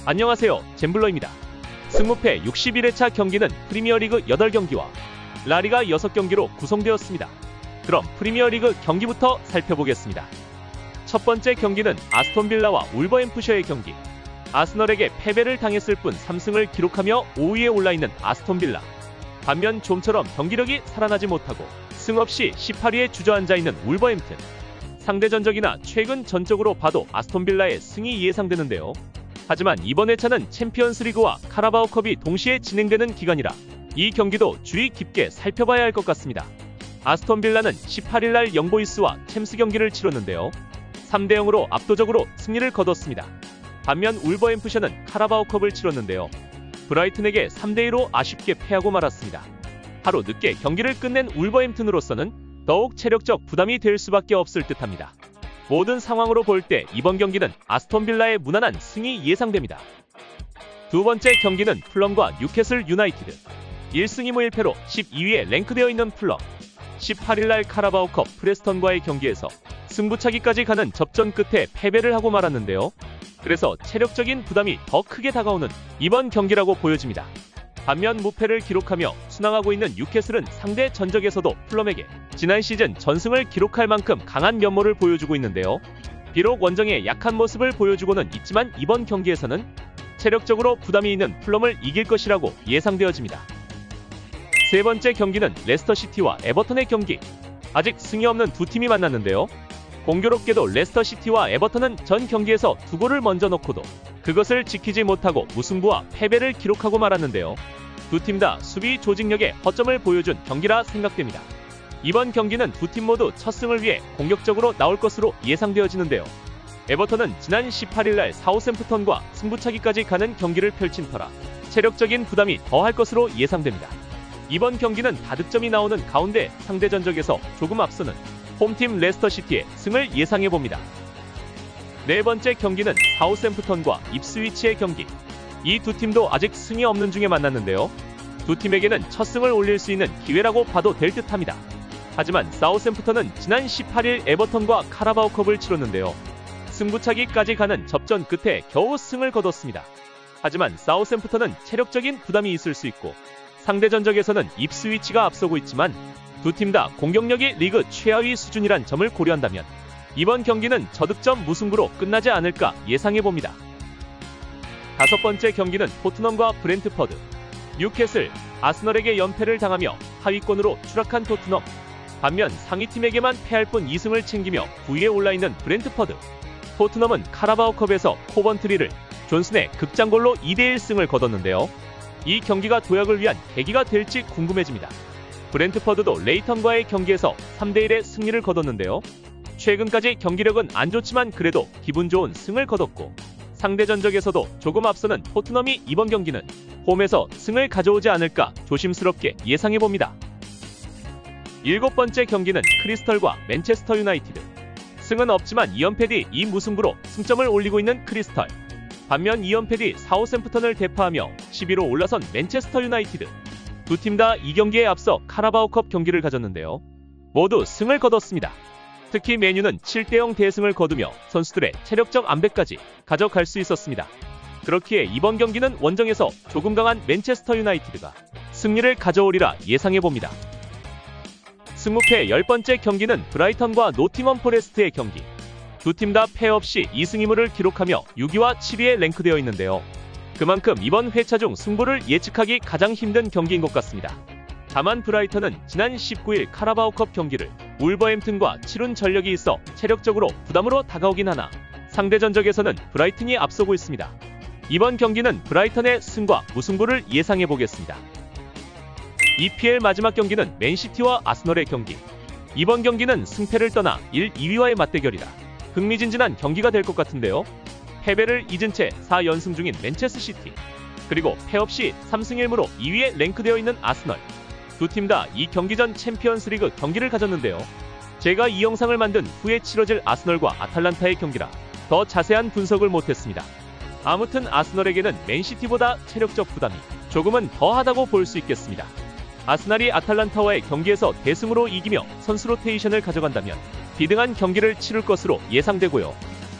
안녕하세요, 잼블러입니다. 승무패 61회차 경기는 프리미어리그 8경기와 라리가 6경기로 구성되었습니다. 그럼 프리미어리그 경기부터 살펴보겠습니다. 첫 번째 경기는 아스톤빌라와 울버햄프셔의 경기. 아스널에게 패배를 당했을 뿐 3승을 기록하며 5위에 올라있는 아스톤빌라. 반면 좀처럼 경기력이 살아나지 못하고 승 없이 18위에 주저앉아 있는 울버햄튼. 상대 전적이나 최근 전적으로 봐도 아스톤빌라의 승이 예상되는데요. 하지만 이번 회차는 챔피언스리그와 카라바오컵이 동시에 진행되는 기간이라 이 경기도 주의 깊게 살펴봐야 할 것 같습니다. 아스톤빌라는 18일날 영보이스와 챔스 경기를 치렀는데요. 3대0으로 압도적으로 승리를 거뒀습니다. 반면 울버햄프셔는 카라바오컵을 치렀는데요. 브라이튼에게 3대2로 아쉽게 패하고 말았습니다. 하루 늦게 경기를 끝낸 울버햄튼으로서는 더욱 체력적 부담이 될 수밖에 없을 듯합니다. 모든 상황으로 볼 때 이번 경기는 아스톤빌라의 무난한 승이 예상됩니다. 두 번째 경기는 풀럼과 뉴캐슬 유나이티드. 1승 2무 1패로 12위에 랭크되어 있는 풀럼. 18일날 카라바오컵 프레스턴과의 경기에서 승부차기까지 가는 접전 끝에 패배를 하고 말았는데요. 그래서 체력적인 부담이 더 크게 다가오는 이번 경기라고 보여집니다. 반면 무패를 기록하며 순항하고 있는 뉴캐슬은 상대 전적에서도 풀럼에게 지난 시즌 전승을 기록할 만큼 강한 면모를 보여주고 있는데요. 비록 원정에 약한 모습을 보여주고는 있지만 이번 경기에서는 체력적으로 부담이 있는 풀럼을 이길 것이라고 예상되어집니다. 세 번째 경기는 레스터시티와 에버턴의 경기. 아직 승이 없는 두 팀이 만났는데요. 공교롭게도 레스터시티와 에버턴은 전 경기에서 2골을 먼저 넣고도 그것을 지키지 못하고 무승부와 패배를 기록하고 말았는데요. 두 팀 다 수비 조직력에 허점을 보여준 경기라 생각됩니다. 이번 경기는 두 팀 모두 첫 승을 위해 공격적으로 나올 것으로 예상되어지는데요. 에버턴은 지난 18일날 사우샘프턴과 승부차기까지 가는 경기를 펼친 터라 체력적인 부담이 더할 것으로 예상됩니다. 이번 경기는 다득점이 나오는 가운데 상대 전적에서 조금 앞서는 홈팀 레스터시티의 승을 예상해봅니다. 네 번째 경기는 사우샘프턴과 입스위치의 경기. 이 두 팀도 아직 승이 없는 중에 만났는데요. 두 팀에게는 첫 승을 올릴 수 있는 기회라고 봐도 될 듯합니다. 하지만 사우샘프턴은 지난 18일 에버턴과 카라바오컵을 치렀는데요. 승부차기까지 가는 접전 끝에 겨우 승을 거뒀습니다. 하지만 사우샘프턴은 체력적인 부담이 있을 수 있고 상대 전적에서는 입스위치가 앞서고 있지만 두 팀 다 공격력이 리그 최하위 수준이란 점을 고려한다면 이번 경기는 저득점 무승부로 끝나지 않을까 예상해봅니다. 다섯 번째 경기는 토트넘과 브렌트퍼드. 뉴캐슬, 아스널에게 연패를 당하며 하위권으로 추락한 토트넘. 반면 상위팀에게만 패할 뿐 2승을 챙기며 9위에 올라있는 브렌트퍼드. 토트넘은 카라바오컵에서 코번트리를 존슨의 극장골로 2대1 승을 거뒀는데요. 이 경기가 도약을 위한 계기가 될지 궁금해집니다. 브렌트퍼드도 레이턴과의 경기에서 3대1의 승리를 거뒀는데요. 최근까지 경기력은 안 좋지만 그래도 기분 좋은 승을 거뒀고 상대 전적에서도 조금 앞서는 토트넘이 이번 경기는 홈에서 승을 가져오지 않을까 조심스럽게 예상해봅니다. 일곱 번째 경기는 크리스털과 맨체스터 유나이티드. 승은 없지만 2연패 뒤 2무승부로 승점을 올리고 있는 크리스털. 반면 2연패 뒤 사우샘프턴을 대파하며 10위로 올라선 맨체스터 유나이티드. 두 팀 다 이 경기에 앞서 카라바오컵 경기를 가졌는데요. 모두 승을 거뒀습니다. 특히 맨유는 7대0 대승을 거두며 선수들의 체력적 안배까지 가져갈 수 있었습니다. 그렇기에 이번 경기는 원정에서 조금 강한 맨체스터 유나이티드가 승리를 가져오리라 예상해봅니다. 승무패 10번째 경기는 브라이턴과 노팅엄 포레스트의 경기. 두 팀 다 패 없이 2승 2무를 기록하며 6위와 7위에 랭크되어 있는데요. 그만큼 이번 회차 중 승부를 예측하기 가장 힘든 경기인 것 같습니다. 다만 브라이턴은 지난 19일 카라바오컵 경기를 울버햄튼과 치룬 전력이 있어 체력적으로 부담으로 다가오긴 하나 상대 전적에서는 브라이튼이 앞서고 있습니다. 이번 경기는 브라이턴의 승과 무승부를 예상해보겠습니다. EPL 마지막 경기는 맨시티와 아스널의 경기. 이번 경기는 승패를 떠나 1, 2위와의 맞대결이라 흥미진진한 경기가 될 것 같은데요. 패배를 잊은 채 4연승 중인 맨체스터시티, 그리고 패 없이 3승 1무로 2위에 랭크되어 있는 아스널. 두 팀 다 이 경기 전 챔피언스리그 경기를 가졌는데요. 제가 이 영상을 만든 후에 치러질 아스널과 아탈란타의 경기라 더 자세한 분석을 못했습니다. 아무튼 아스널에게는 맨시티보다 체력적 부담이 조금은 더하다고 볼 수 있겠습니다. 아스날이 아탈란타와의 경기에서 대승으로 이기며 선수 로테이션을 가져간다면 비등한 경기를 치룰 것으로 예상되고요.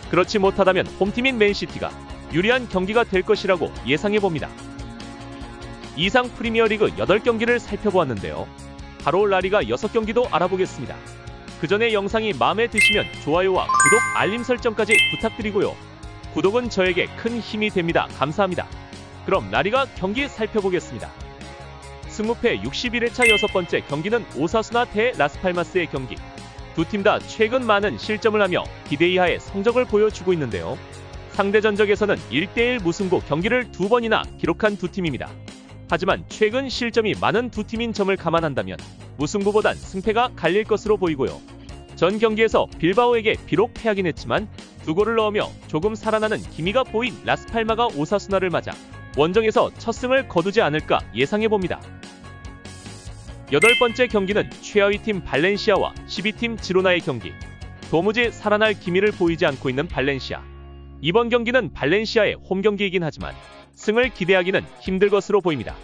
그렇지 못하다면 홈팀인 맨시티가 유리한 경기가 될 것이라고 예상해봅니다. 이상 프리미어리그 8경기를 살펴보았는데요. 바로 라리가 6경기도 알아보겠습니다. 그 전에 영상이 마음에 드시면 좋아요와 구독, 알림 설정까지 부탁드리고요. 구독은 저에게 큰 힘이 됩니다. 감사합니다. 그럼 라리가 경기 살펴보겠습니다. 승무패 61회차 6번째 경기는 오사수나 대 라스팔마스의 경기. 두 팀 다 최근 많은 실점을 하며 기대 이하의 성적을 보여주고 있는데요. 상대 전적에서는 1대1 무승부 경기를 2번이나 기록한 두 팀입니다. 하지만 최근 실점이 많은 두 팀인 점을 감안한다면 무승부보단 승패가 갈릴 것으로 보이고요. 전 경기에서 빌바오에게 비록 패하긴 했지만 두 골을 넣으며 조금 살아나는 기미가 보인 라스팔마가 오사수나를 맞아 원정에서 첫 승을 거두지 않을까 예상해봅니다. 8번째 경기는 최하위팀 발렌시아와 12팀 지로나의 경기. 도무지 살아날 기미를 보이지 않고 있는 발렌시아. 이번 경기는 발렌시아의 홈경기이긴 하지만 승을 기대하기는 힘들 것으로 보입니다.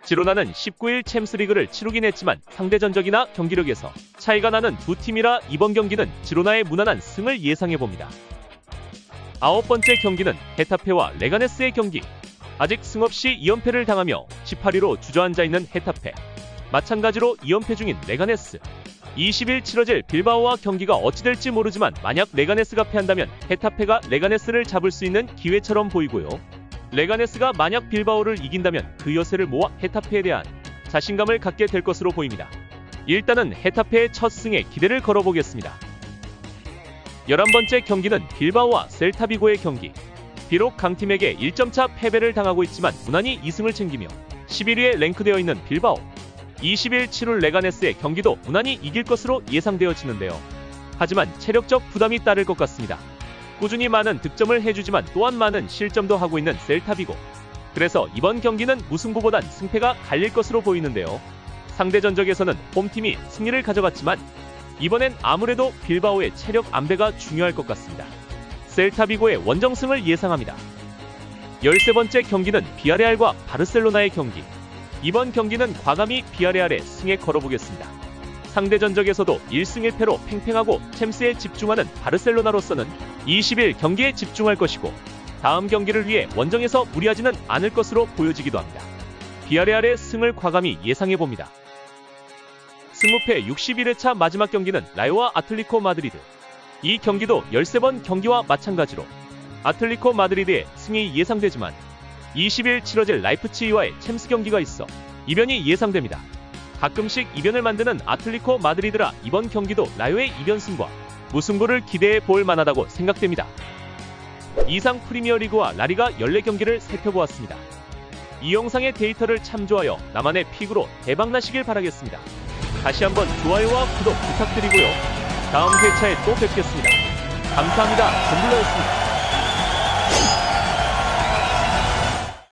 지로나는 19일 챔스리그를 치르긴 했지만 상대 전적이나 경기력에서 차이가 나는 두 팀이라 이번 경기는 지로나의 무난한 승을 예상해봅니다. 9번째 경기는 헤타페와 레가네스의 경기. 아직 승 없이 2연패를 당하며 18위로 주저앉아 있는 헤타페. 마찬가지로 2연패 중인 레가네스. 20일 치러질 빌바오와 경기가 어찌 될지 모르지만 만약 레가네스가 패한다면 헤타페가 레가네스를 잡을 수 있는 기회처럼 보이고요. 레가네스가 만약 빌바오를 이긴다면 그 여세를 모아 헤타페에 대한 자신감을 갖게 될 것으로 보입니다. 일단은 헤타페의 첫 승에 기대를 걸어보겠습니다. 11번째 경기는 빌바오와 셀타비고의 경기. 비록 강팀에게 1점차 패배를 당하고 있지만 무난히 2승을 챙기며 11위에 랭크되어 있는 빌바오. 20일 치룰 레가네스의 경기도 무난히 이길 것으로 예상되어지는데요. 하지만 체력적 부담이 따를 것 같습니다. 꾸준히 많은 득점을 해주지만 또한 많은 실점도 하고 있는 셀타비고. 그래서 이번 경기는 무승부보단 승패가 갈릴 것으로 보이는데요. 상대 전적에서는 홈팀이 승리를 가져갔지만 이번엔 아무래도 빌바오의 체력 안배가 중요할 것 같습니다. 셀타비고의 원정승을 예상합니다. 13번째 경기는 비아레알과 바르셀로나의 경기. 이번 경기는 과감히 비아레알의 승에 걸어보겠습니다. 상대 전적에서도 1승 1패로 팽팽하고 챔스에 집중하는 바르셀로나로서는 20일 경기에 집중할 것이고 다음 경기를 위해 원정에서 무리하지는 않을 것으로 보여지기도 합니다. 비아레알의 승을 과감히 예상해봅니다. 승무패 61회차 마지막 경기는 라요와 아틀리코 마드리드. 이 경기도 13번 경기와 마찬가지로 아틀리코 마드리드의 승이 예상되지만 20일 치러질 라이프치히와의 챔스 경기가 있어 이변이 예상됩니다. 가끔씩 이변을 만드는 아틀리코 마드리드라 이번 경기도 라요의 이변승과 무승부를 기대해 볼 만하다고 생각됩니다. 이상 프리미어리그와 라리가 14경기를 살펴보았습니다. 이 영상의 데이터를 참조하여 나만의 픽으로 대박나시길 바라겠습니다. 다시 한번 좋아요와 구독 부탁드리고요. 다음 회차에 또 뵙겠습니다. 감사합니다. 전블러였습니다.